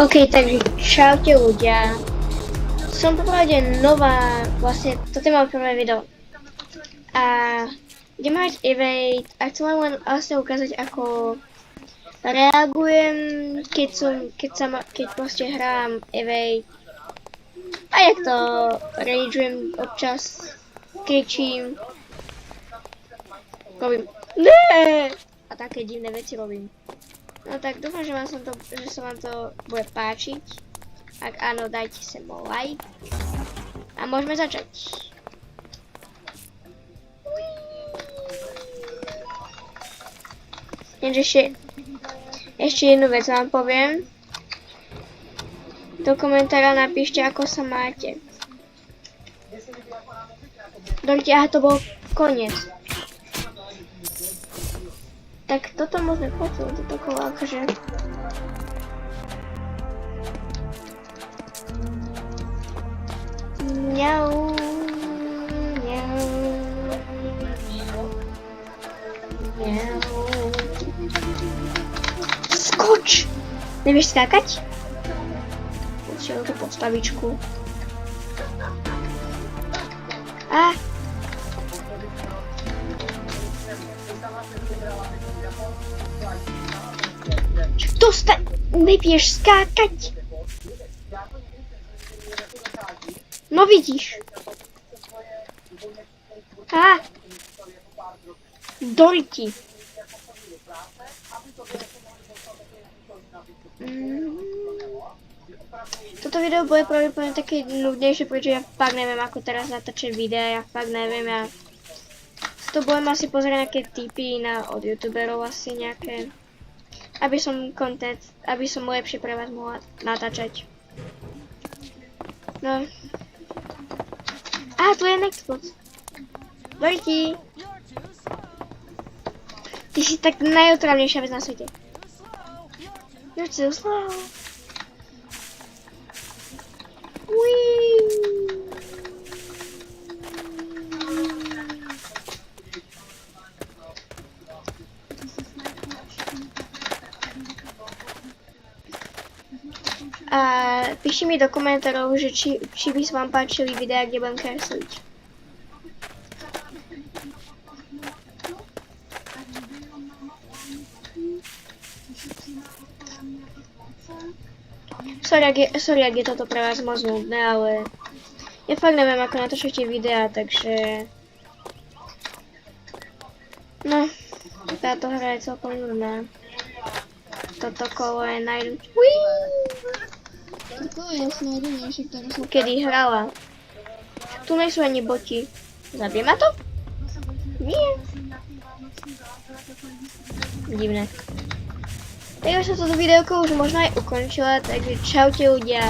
OK, takže čaute ľudia. Som popravde nová, vlastne toto je moje prvé video. A idem hrať evade a chcem vám len vlastne ukázať, ako reagujem, keď proste hrám evade. A jak to ragujem občas, kričím, robím ne a také divné veci robím. No tak dúfam, že sa vám to bude páčiť. Ak áno, dajte sem like. A môžeme začať. Jenže ešte jednu vec vám poviem. Do komentára napíšte, ako sa máte. Dobre, aha, to bol koniec. Tak toto môžeme posunúť, toto kolo akože. Mňau, mňau, mňau. Skoč! Nevieš skákať? Potrebujem tú postavičku. A! Nevieš skákať. No vidíš. Á. Dojti. Toto video bude pravdepodobne také nudnejšie, pretože ja fakt neviem, ako teraz natáčať videa, ja fakt neviem, ja to budem asi pozrieť nejaké tipy od youtuberov asi nejaké. Aby som lepšie pre vás mohla natáčať. No. Á, tu je Nextbox. Dojti. Ty si tak najotravnejšia vec na svete. You're too slow. Whee. A píšte mi do komentárov, že či by sa vám páčili videá, kde budem kresliť. Sorry, ak je toto pre vás moc nudné, ale ja fakt neviem, ako natáčate videá, takže no, táto hra je celkom nudná. Toto kolo je toto je asi najjedinejšie, ktoré som kedy hrala. Tu nie sú ani boti. Zabije ma to? Nie. Divné. Takže sa toto videoko už možno aj ukončila, takže čaute ľudia.